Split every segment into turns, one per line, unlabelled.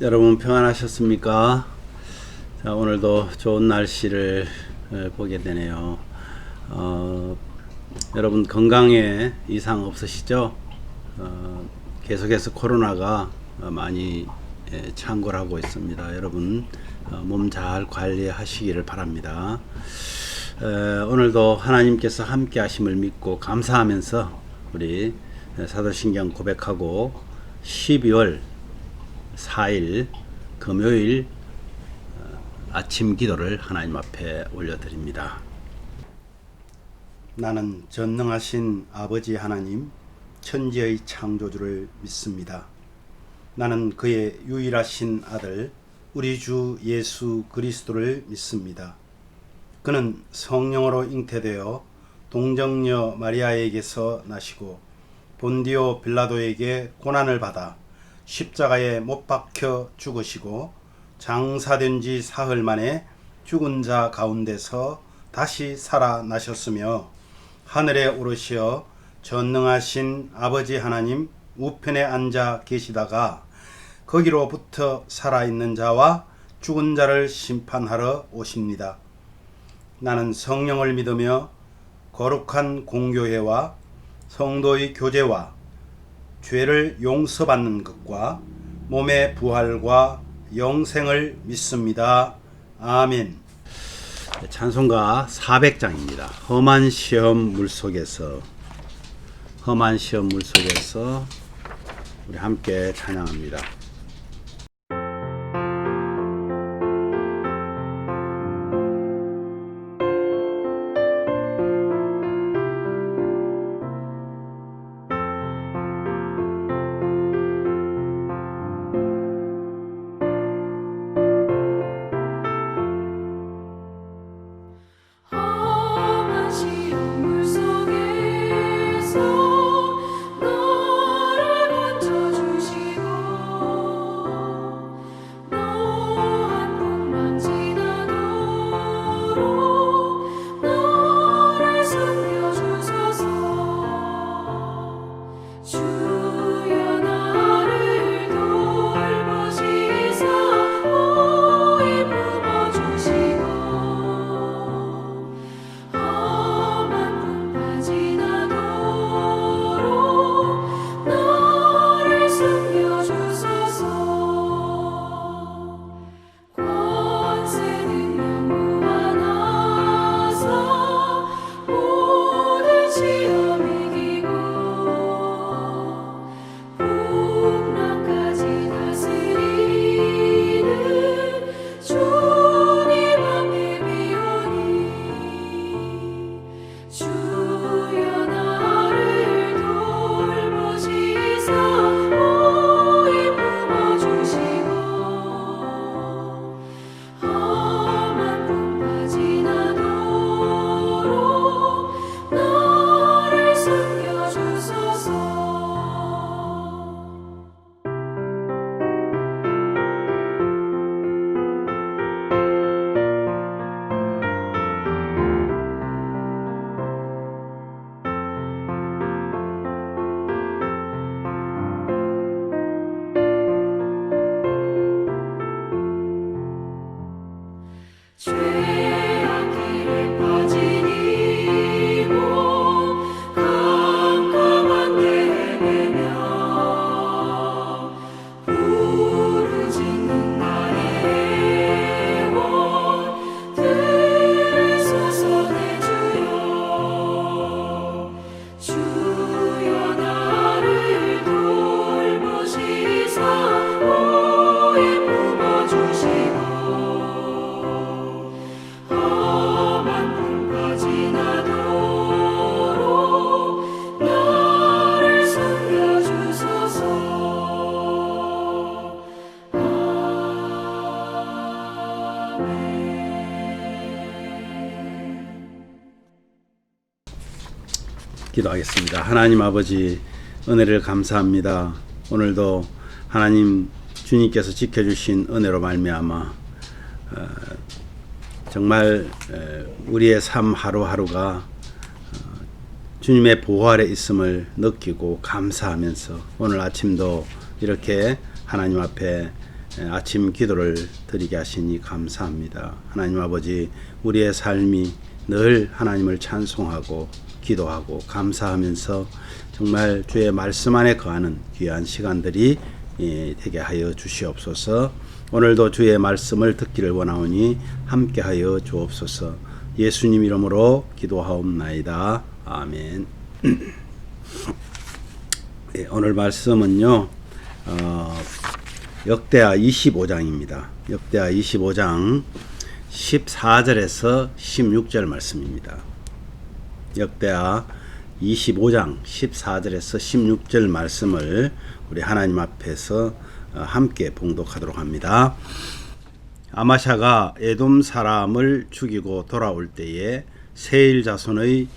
여러분 평안하셨습니까? 자, 오늘도 좋은 날씨를 보게 되네요. 여러분 건강에 이상 없으시죠? 계속해서 코로나가 많이 창궐 하고 있습니다. 여러분 몸 잘 관리하시기를 바랍니다. 오늘도 하나님께서 함께 하심을 믿고 감사하면서 우리 사도신경 고백하고 12월 4일 금요일 아침 기도를 하나님 앞에 올려드립니다. 나는 전능하신 아버지 하나님, 천지의 창조주를 믿습니다. 나는 그의 유일하신 아들 우리 주 예수 그리스도를 믿습니다. 그는 성령으로 잉태되어 동정녀 마리아에게서 나시고 본디오 빌라도에게 고난을 받아 십자가에 못 박혀 죽으시고 장사된 지 사흘 만에 죽은 자 가운데서 다시 살아나셨으며 하늘에 오르시어 전능하신 아버지 하나님 우편에 앉아 계시다가 거기로부터 살아있는 자와 죽은 자를 심판하러 오십니다. 나는 성령을 믿으며 거룩한 공교회와 성도의 교제와 죄를 용서받는 것과 몸의 부활과 영생을 믿습니다. 아멘. 찬송가 400장입니다. 험한 시험 물속에서 우리 함께 찬양합니다. 기도하겠습니다. 하나님 아버지 은혜를 감사합니다. 오늘도 하나님 주님께서 지켜주신 은혜로 말미암아 정말 우리의 삶 하루하루가 주님의 보호 아래 있음을 느끼고 감사하면서 오늘 아침도 이렇게 하나님 앞에 아침 기도를 드리게 하시니 감사합니다. 하나님 아버지, 우리의 삶이 늘 하나님을 찬송하고 기도하고 감사하면서 정말 주의 말씀 안에 거하는 귀한 시간들이 되게 하여 주시옵소서. 오늘도 주의 말씀을 듣기를 원하오니 함께하여 주옵소서. 예수님 이름으로 기도하옵나이다. 아멘. 오늘 말씀은요, 역대하 25장입니다. 역대하 25장 14절에서 16절 말씀입니다. 역대하 25장 14절에서 16절 말씀을 우리 하나님 앞에서 함께 봉독하도록 합니다. 아마샤가 에돔 사람을 죽이고 돌아올 때에 세일 자손의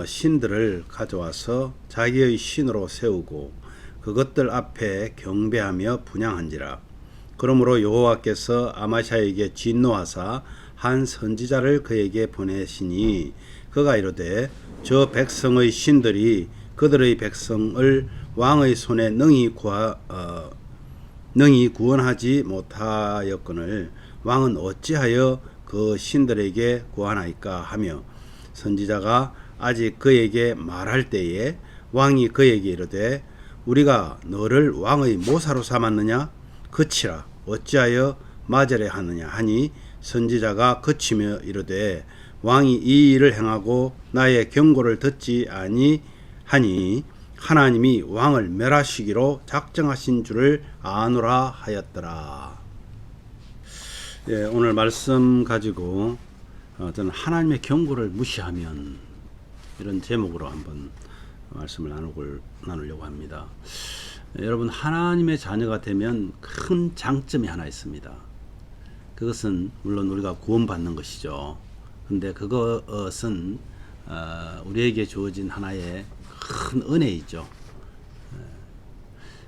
신들을 가져와서 자기의 신으로 세우고 그것들 앞에 경배하며 분향한지라. 그러므로 여호와께서 아마샤에게 진노하사 한 선지자를 그에게 보내시니 그가 이르되 저 백성의 신들이 그들의 백성을 왕의 손에 능히 구원하지 못하였거늘 왕은 어찌하여 그 신들에게 구하나이까 하며 선지자가 아직 그에게 말할 때에 왕이 그에게 이르되 우리가 너를 왕의 모사로 삼았느냐? 그치라. 어찌하여 맞으려 하느냐 하니 선지자가 그치며 이르되 왕이 이 일을 행하고 나의 경고를 듣지 아니하니 하나님이 왕을 멸하시기로 작정하신 줄을 아노라 하였더라. 오늘 말씀 가지고 저는 하나님의 경고를 무시하면 이런 제목으로 한번 말씀을 나누려고 합니다. 여러분, 하나님의 자녀가 되면 큰 장점이 하나 있습니다. 그것은 물론 우리가 구원받는 것이죠. 근데 그것은 우리에게 주어진 하나의 큰 은혜이죠.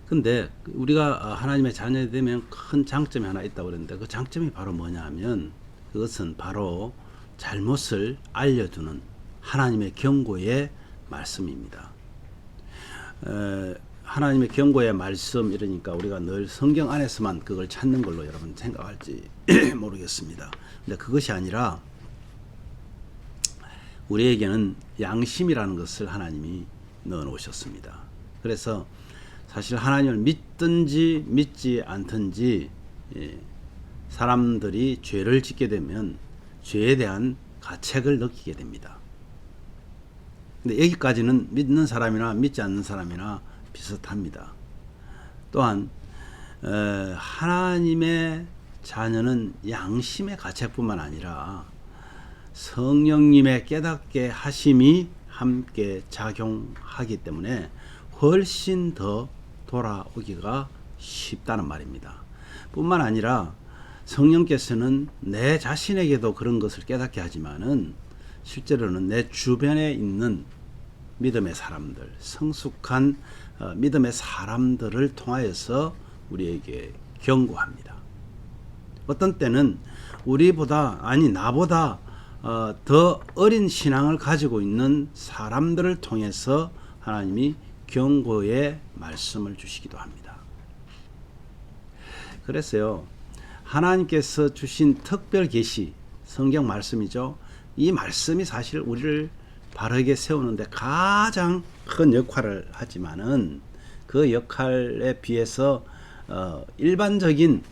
근데 우리가 하나님의 자녀가 되면 큰 장점이 하나 있다고 그랬는데 그 장점이 바로 뭐냐 하면 그것은 바로 잘못을 알려주는 하나님의 경고의 말씀입니다. 하나님의 경고의 말씀 이러니까 우리가 늘 성경 안에서만 그걸 찾는 걸로 여러분 생각할지 모르겠습니다. 근데 그것이 아니라 우리에게는 양심이라는 것을 하나님이 넣어 놓으셨습니다. 그래서 사실 하나님을 믿든지 믿지 않든지 사람들이 죄를 짓게 되면 죄에 대한 가책을 느끼게 됩니다. 근데 여기까지는 믿는 사람이나 믿지 않는 사람이나 비슷합니다. 또한 하나님의 자녀는 양심의 가책뿐만 아니라 성령님의 깨닫게 하심이 함께 작용하기 때문에 훨씬 더 돌아오기가 쉽다는 말입니다. 뿐만 아니라 성령께서는 내 자신에게도 그런 것을 깨닫게 하지만은 실제로는 내 주변에 있는 믿음의 사람들, 성숙한 믿음의 사람들을 통하여서 우리에게 경고합니다. 어떤 때는 나보다 더 어린 신앙을 가지고 있는 사람들을 통해서 하나님이 경고의 말씀을 주시기도 합니다. 그래서요, 하나님께서 주신 특별 계시, 성경 말씀이죠. 이 말씀이 사실 우리를 바르게 세우는데 가장 큰 역할을 하지만은 그 역할에 비해서 일반적인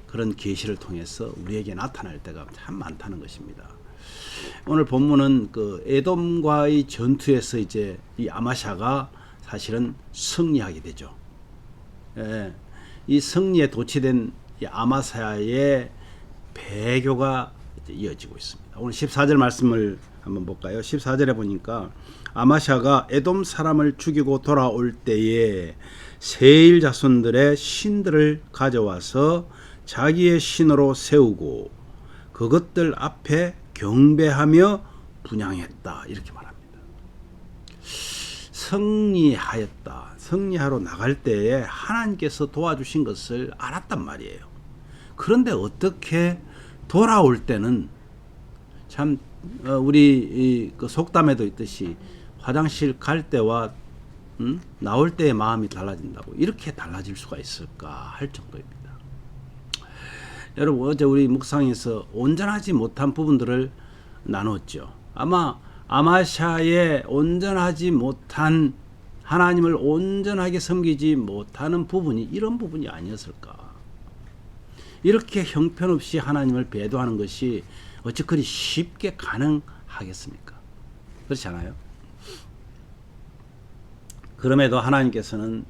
그런 계시를 통해서 우리에게 나타날 때가 참 많다는 것입니다. 오늘 본문은 그 에돔과의 전투에서 이제 이 아마샤가 사실은 승리하게 되죠. 이 승리에 도취된 이 아마샤의 배교가 이제 이어지고 있습니다. 오늘 14절 말씀을 한번 볼까요? 14절에 보니까 아마샤가 에돔 사람을 죽이고 돌아올 때에 세일 자손들의 신들을 가져와서 자기의 신으로 세우고 그것들 앞에 경배하며 분향했다. 이렇게 말합니다. 승리하러 나갈 때에 하나님께서 도와주신 것을 알았단 말이에요. 그런데 어떻게 돌아올 때는 참 우리 그 속담에도 있듯이 화장실 갈 때와 나올 때의 마음이 달라진다고 이렇게 달라질 수가 있을까 할 정도입니다. 여러분 어제 우리 묵상에서 온전하지 못한 부분들을 나눴죠. 아마 아마샤의 온전하지 못한 하나님을 온전하게 섬기지 못하는 부분이 이런 부분이 아니었을까. 이렇게 형편없이 하나님을 배도하는 것이 어찌 그리 쉽게 가능하겠습니까? 그렇지 않아요? 그럼에도 하나님께서는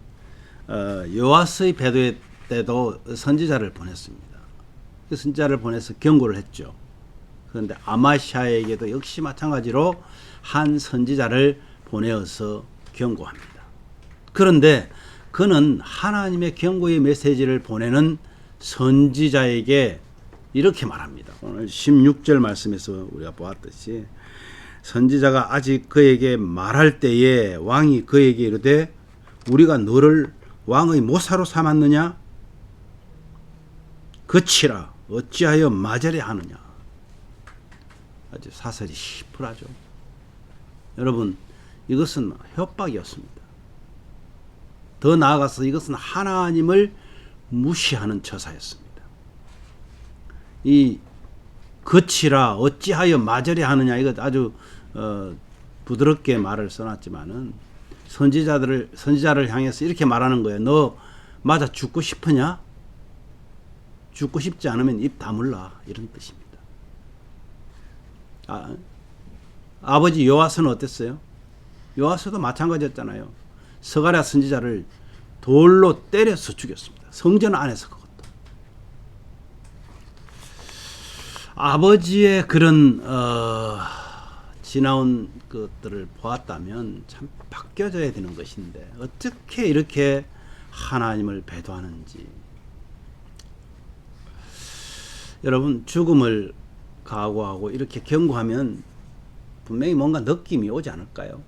요아스의 배도의 때도 선지자를 보냈습니다. 그 선지자를 보내서 경고를 했죠. 그런데 아마샤에게도 역시 마찬가지로 한 선지자를 보내어서 경고합니다. 그런데 그는 하나님의 경고의 메시지를 보내는 선지자에게 이렇게 말합니다. 오늘 16절 말씀에서 우리가 보았듯이 선지자가 아직 그에게 말할 때에 왕이 그에게 이르되 우리가 너를 왕의 모사로 삼았느냐? 그치라 어찌하여 마저리 하느냐? 아주 사설이 시플하죠. 여러분 이것은 협박이었습니다. 더 나아가서 이것은 하나님을 무시하는 처사였습니다. 이 그치라 어찌하여 마저리 하느냐 이것 아주 부드럽게 말을 써놨지만은 선지자를 향해서 이렇게 말하는 거예요. 너 맞아 죽고 싶으냐? 죽고 싶지 않으면 입 다물라 이런 뜻입니다. 아버지 요아스는 어땠어요? 요아스도 마찬가지였잖아요. 스가랴 선지자를 돌로 때려서 죽였습니다. 성전 안에서 그것도. 아버지의 그런 지나온 것들을 보았다면 참 바뀌어져야 되는 것인데 어떻게 이렇게 하나님을 배도하는지. 여러분 죽음을 각오하고 이렇게 경고하면 분명히 뭔가 느낌이 오지 않을까요?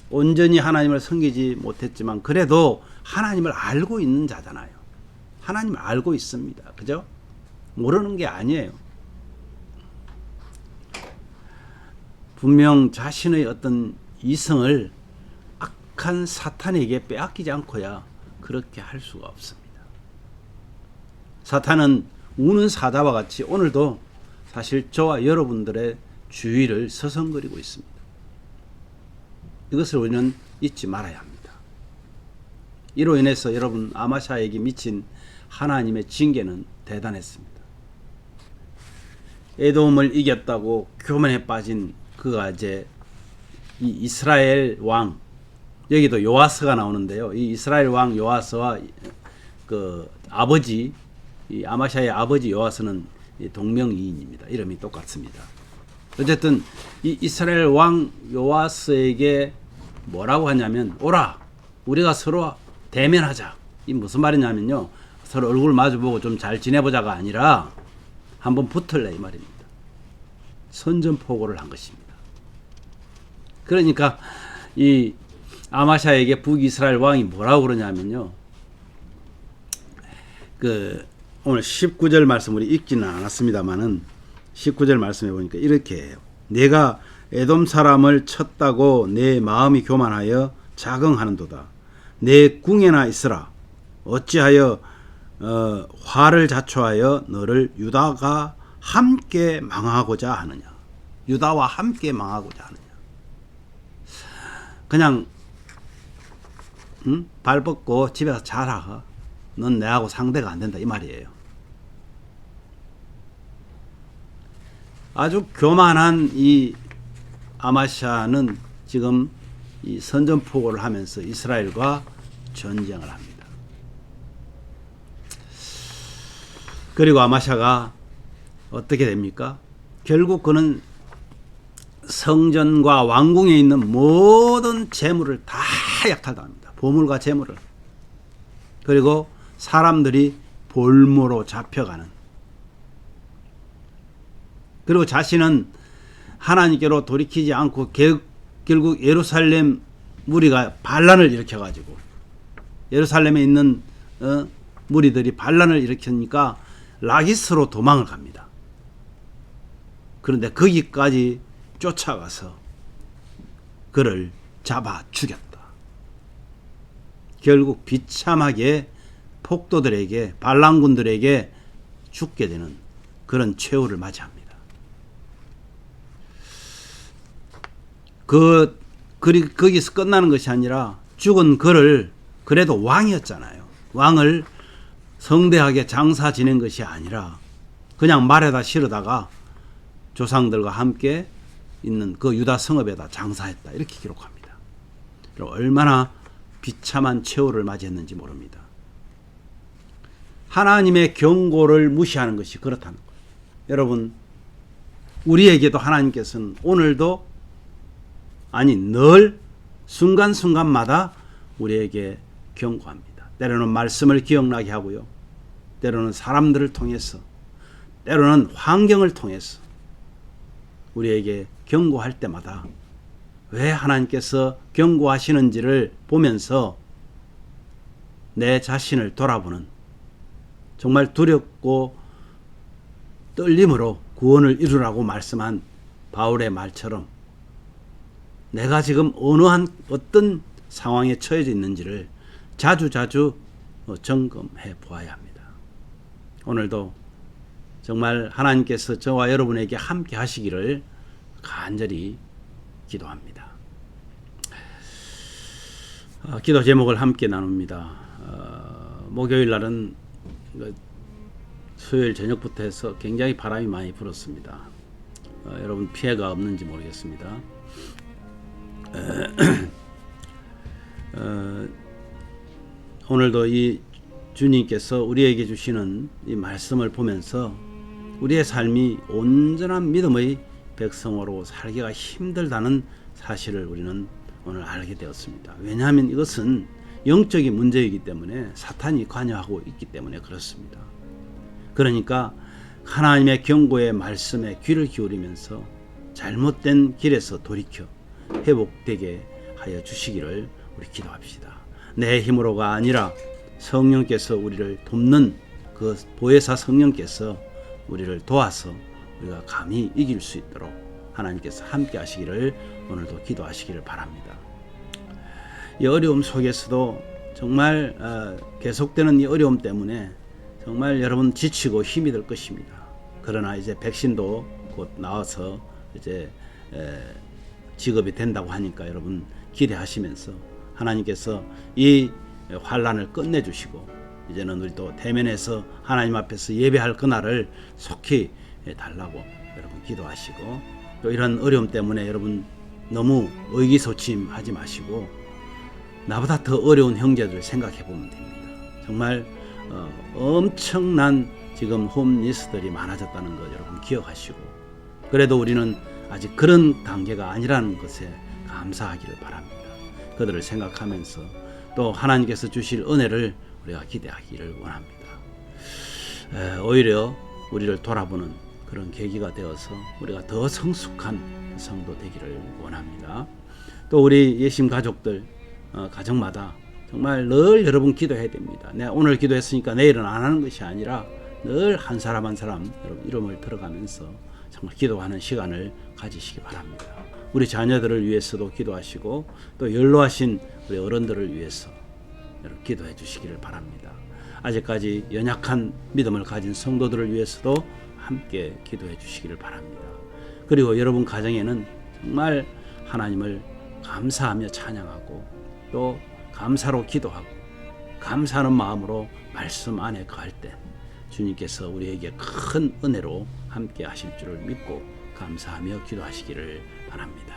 온전히 하나님을 섬기지 못했지만 그래도 하나님을 알고 있는 자잖아요. 하나님을 알고 있습니다. 그죠? 모르는 게 아니에요. 분명 자신의 어떤 이성을 악한 사탄에게 빼앗기지 않고야 그렇게 할 수가 없습니다. 사탄은 우는 사자와 같이 오늘도 사실 저와 여러분들의 주위를 서성거리고 있습니다. 이것을 우리는 잊지 말아야 합니다. 이로 인해서 여러분 아마샤에게 미친 하나님의 징계는 대단했습니다. 에돔을 이겼다고 교만에 빠진 그가 이제 이 이스라엘 왕, 여기도 요아스가 나오는데요. 이 이스라엘 왕 요아스와 그 아버지, 이 아마샤의 아버지 요아스는 동명이인입니다. 이름이 똑같습니다. 어쨌든 이 이스라엘 왕 요아스에게 뭐라고 하냐면 오라 우리가 서로 대면하자. 이 무슨 말이냐면요. 서로 얼굴 마주보고 좀 잘 지내보자가 아니라 한번 붙을래 이 말입니다. 선전포고를 한 것입니다. 그러니까 이 아마샤에게 북이스라엘 왕이 뭐라고 그러냐면요. 오늘 19절 말씀 우리 읽지는 않았습니다만은 19절 말씀해 보니까 이렇게 해요. 내가 에돔 사람을 쳤다고 내 마음이 교만하여 자긍하는도다. 내 궁에나 있으라. 어찌하여 화를 자초하여 너를 유다가 함께 망하고자 하느냐. 유다와 함께 망하고자 하느냐. 그냥 발 뻗고 집에 가서 자라. 넌 내하고 상대가 안 된다 이 말이에요. 아주 교만한 이 아마샤는 지금 이 선전포고를 하면서 이스라엘과 전쟁을 합니다. 그리고 아마샤가 어떻게 됩니까? 결국 그는 성전과 왕궁에 있는 모든 재물을 다 약탈당합니다. 보물과 재물을. 그리고 사람들이 볼모로 잡혀가는. 그리고 자신은 하나님께로 돌이키지 않고 결국 예루살렘 무리가 반란을 일으켜가지고 예루살렘에 있는 무리들이 반란을 일으키니까 라기스로 도망을 갑니다. 그런데 거기까지 쫓아가서 그를 잡아 죽였다. 결국 비참하게 폭도들에게 반란군들에게 죽게 되는 그런 최후를 맞이합니다. 거기서 끝나는 것이 아니라 죽은 그를 그래도 왕이었잖아요. 왕을 성대하게 장사 지낸 것이 아니라 그냥 말에다 실어다가 조상들과 함께 있는 그 유다 성읍에다 장사했다. 이렇게 기록합니다. 얼마나 비참한 최후를 맞이했는지 모릅니다. 하나님의 경고를 무시하는 것이 그렇다는 거예요. 여러분, 우리에게도 하나님께서는 오늘도 아니 늘 순간순간마다 우리에게 경고합니다. 때로는 말씀을 기억나게 하고요. 때로는 사람들을 통해서, 때로는 환경을 통해서 우리에게 경고할 때마다 왜 하나님께서 경고하시는지를 보면서 내 자신을 돌아보는, 정말 두렵고 떨림으로 구원을 이루라고 말씀한 바울의 말처럼 내가 지금 어떤 상황에 처해져 있는지를 자주자주 점검해 보아야 합니다. 오늘도 정말 하나님께서 저와 여러분에게 함께 하시기를 간절히 기도합니다. 기도 제목을 함께 나눕니다. 목요일 날은 수요일 저녁부터 해서 굉장히 바람이 많이 불었습니다. 여러분 피해가 없는지 모르겠습니다. 오늘도 이 주님께서 우리에게 주시는 이 말씀을 보면서 우리의 삶이 온전한 믿음의 백성으로 살기가 힘들다는 사실을 우리는 오늘 알게 되었습니다. 왜냐하면 이것은 영적인 문제이기 때문에 사탄이 관여하고 있기 때문에 그렇습니다. 그러니까 하나님의 경고의 말씀에 귀를 기울이면서 잘못된 길에서 돌이켜 회복되게 하여 주시기를 우리 기도합시다. 내 힘으로가 아니라 성령께서 우리를 돕는 그 보혜사 성령께서 우리를 도와서 우리가 감히 이길 수 있도록 하나님께서 함께 하시기를 오늘도 기도하시기를 바랍니다. 이 어려움 속에서도 정말 계속되는 이 어려움 때문에 정말 여러분 지치고 힘이 들 것입니다. 그러나 이제 백신도 곧 나와서 이제 지급이 된다고 하니까 여러분 기대하시면서 하나님께서 이 환란을 끝내주시고 이제는 우리도 대면에서 하나님 앞에서 예배할 그날을 속히 달라고 여러분 기도하시고, 또 이런 어려움 때문에 여러분 너무 의기소침하지 마시고 나보다 더 어려운 형제들 생각해 보면 됩니다. 정말 엄청난 지금 홈리스들이 많아졌다는 것 여러분 기억하시고, 그래도 우리는 아직 그런 단계가 아니라는 것에 감사하기를 바랍니다. 그들을 생각하면서 또 하나님께서 주실 은혜를 우리가 기대하기를 원합니다. 오히려 우리를 돌아보는 그런 계기가 되어서 우리가 더 성숙한 성도 되기를 원합니다. 또 우리 예심 가족들 가정마다 정말 늘 여러분 기도해야 됩니다. 내가 오늘 기도했으니까 내일은 안 하는 것이 아니라 늘 한 사람 한 사람 여러분 이름을 들어가면서 정말 기도하는 시간을 가지시기 바랍니다. 우리 자녀들을 위해서도 기도하시고 또 연로하신 우리 어른들을 위해서 여러분 기도해 주시기를 바랍니다. 아직까지 연약한 믿음을 가진 성도들을 위해서도 함께 기도해 주시기를 바랍니다. 그리고 여러분 가정에는 정말 하나님을 감사하며 찬양하고 또 감사로 기도하고 감사하는 마음으로 말씀 안에 거할 때 주님께서 우리에게 큰 은혜로 함께 하실 줄을 믿고 감사하며 기도하시기를 바랍니다.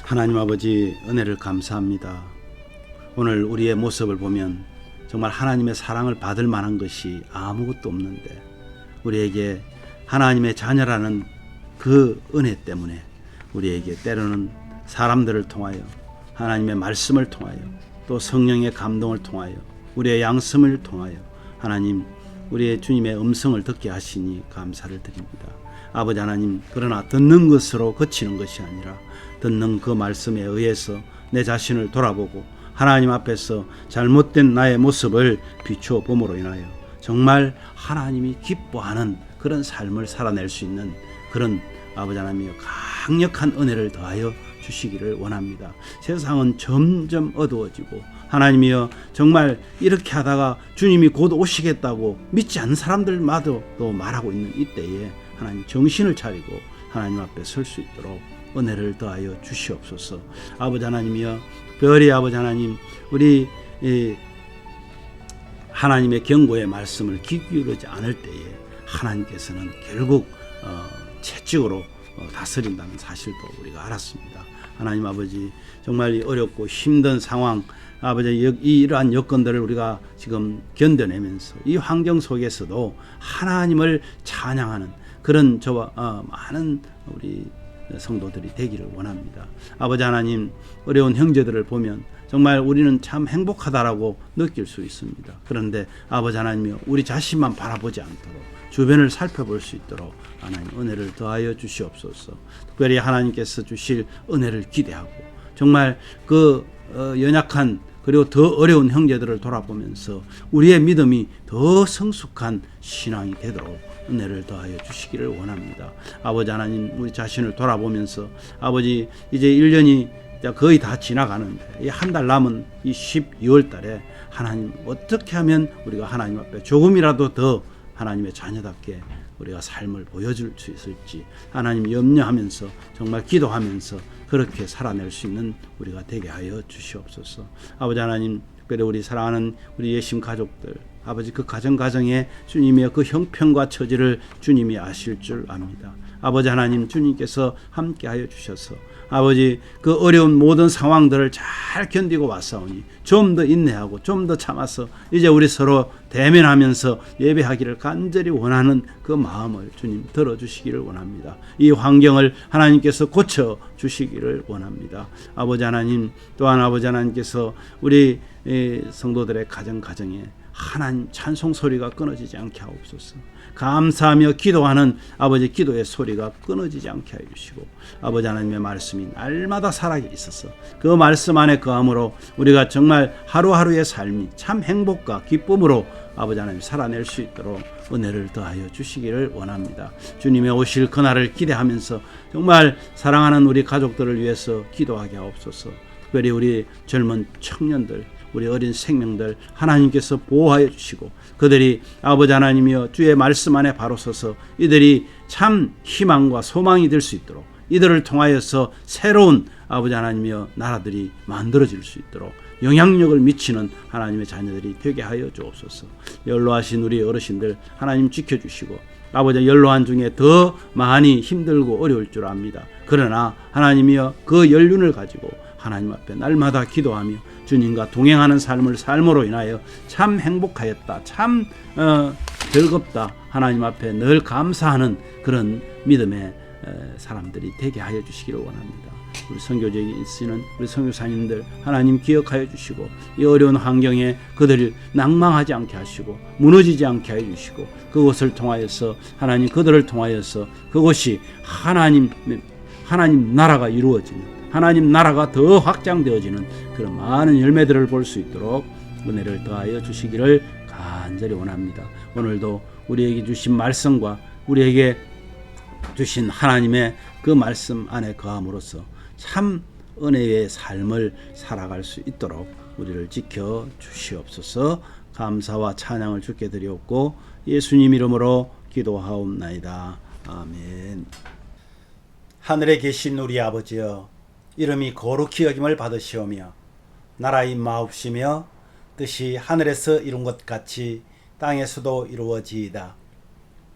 하나님 아버지, 은혜를 감사합니다. 오늘 우리의 모습을 보면 정말 하나님의 사랑을 받을 만한 것이 아무것도 없는데, 우리에게 하나님의 자녀라는 그 은혜 때문에 우리에게 때로는 사람들을 통하여, 하나님의 말씀을 통하여, 또 성령의 감동을 통하여, 우리의 양심을 통하여 하나님, 우리의 주님의 음성을 듣게 하시니 감사를 드립니다. 아버지 하나님, 그러나 듣는 것으로 그치는 것이 아니라 듣는 그 말씀에 의해서 내 자신을 돌아보고 하나님 앞에서 잘못된 나의 모습을 비추어 봄으로 인하여 정말 하나님이 기뻐하는 그런 삶을 살아낼 수 있는 그런 아버지 하나님의 강력한 은혜를 더하여 주시기를 원합니다. 세상은 점점 어두워지고 하나님이여, 정말 이렇게 하다가 주님이 곧 오시겠다고 믿지 않는 사람들마저 또 말하고 있는 이때에 하나님 정신을 차리고 하나님 앞에 설 수 있도록 은혜를 더하여 주시옵소서. 아버지 하나님이여, 특별히 아버지 하나님, 우리 하나님의 경고의 말씀을 귀 기울이지 않을 때에 하나님께서는 결국 채찍으로 다스린다는 사실도 우리가 알았습니다. 하나님 아버지, 정말 어렵고 힘든 상황, 아버지, 이러한 여건들을 우리가 지금 견뎌내면서 이 환경 속에서도 하나님을 찬양하는 그런 저와 많은 우리 성도들이 되기를 원합니다. 아버지 하나님, 어려운 형제들을 보면 정말 우리는 참 행복하다라고 느낄 수 있습니다. 그런데 아버지 하나님이여, 우리 자신만 바라보지 않도록 주변을 살펴볼 수 있도록 하나님 은혜를 더하여 주시옵소서. 특별히 하나님께서 주실 은혜를 기대하고 정말 그 연약한 그리고 더 어려운 형제들을 돌아보면서 우리의 믿음이 더 성숙한 신앙이 되도록 은혜를 더하여 주시기를 원합니다. 아버지 하나님, 우리 자신을 돌아보면서 아버지, 이제 1년이 거의 다 지나가는데 이 한 달 남은 이 12월 달에 하나님, 어떻게 하면 우리가 하나님 앞에 조금이라도 더 하나님의 자녀답게 우리가 삶을 보여줄 수 있을지 하나님 염려하면서 정말 기도하면서 그렇게 살아낼 수 있는 우리가 되게 하여 주시옵소서. 아버지 하나님, 특별히 우리 사랑하는 우리 예심 가족들, 아버지, 그 가정에 주님의 그 형편과 처지를 주님이 아실 줄 압니다. 아버지 하나님, 주님께서 함께 하여 주셔서 아버지, 그 어려운 모든 상황들을 잘 견디고 왔사오니 좀 더 인내하고 좀 더 참아서 이제 우리 서로 대면하면서 예배하기를 간절히 원하는 그 마음을 주님 들어주시기를 원합니다. 이 환경을 하나님께서 고쳐주시기를 원합니다. 아버지 하나님, 또한 아버지 하나님께서 우리 성도들의 가정에 하나님 찬송 소리가 끊어지지 않게 하옵소서. 감사하며 기도하는 아버지 기도의 소리가 끊어지지 않게 하여 주시고, 아버지 하나님의 말씀이 날마다 살아계 있어서 그 말씀 안에 거함으로 우리가 정말 하루하루의 삶이 참 행복과 기쁨으로 아버지 하나님 살아낼 수 있도록 은혜를 더하여 주시기를 원합니다. 주님의 오실 그날을 기대하면서 정말 사랑하는 우리 가족들을 위해서 기도하게 하옵소서. 특별히 우리 젊은 청년들, 우리 어린 생명들 하나님께서 보호하여 주시고, 그들이 아버지 하나님이여 주의 말씀 안에 바로 서서 이들이 참 희망과 소망이 될 수 있도록, 이들을 통하여서 새로운 아버지 하나님이여 나라들이 만들어질 수 있도록 영향력을 미치는 하나님의 자녀들이 되게 하여 주옵소서. 연로하신 우리 어르신들 하나님 지켜주시고, 아버지, 연로한 중에 더 많이 힘들고 어려울 줄 압니다. 그러나 하나님이여 그 연륜을 가지고 하나님 앞에 날마다 기도하며 주님과 동행하는 삶을 삶으로 인하여 참 행복하였다, 참 즐겁다, 하나님 앞에 늘 감사하는 그런 믿음의 사람들이 되게 하여 주시기를 원합니다. 우리 선교지에 있으시는 우리 선교사님들 하나님 기억하여 주시고, 이 어려운 환경에 그들을 낭망하지 않게 하시고 무너지지 않게 하여 주시고, 그것을 통하여서 하나님, 그들을 통하여서 그것이 하나님 나라가 이루어지는, 하나님 나라가 더 확장되어지는 그런 많은 열매들을 볼 수 있도록 은혜를 더하여 주시기를 간절히 원합니다. 오늘도 우리에게 주신 말씀과 우리에게 주신 하나님의 그 말씀 안에 거함으로써 참 은혜의 삶을 살아갈 수 있도록 우리를 지켜 주시옵소서. 감사와 찬양을 주께 드리옵고 예수님 이름으로 기도하옵나이다. 아멘. 하늘에 계신 우리 아버지여, 이름이 거룩히 여김을 받으시오며 나라의 임하옵시며 뜻이 하늘에서 이룬 것 같이 땅에서도 이루어지이다.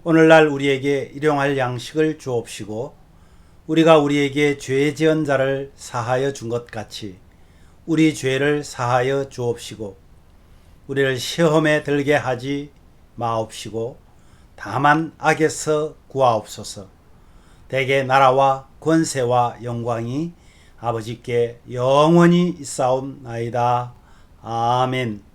오늘날 우리에게 일용할 양식을 주옵시고 우리가 우리에게 죄 지은 자를 사하여 준 것 같이 우리 죄를 사하여 주옵시고 우리를 시험에 들게 하지 마옵시고 다만 악에서 구하옵소서. 대개 나라와 권세와 영광이 아버지께 영원히 있사옵나이다. 아멘.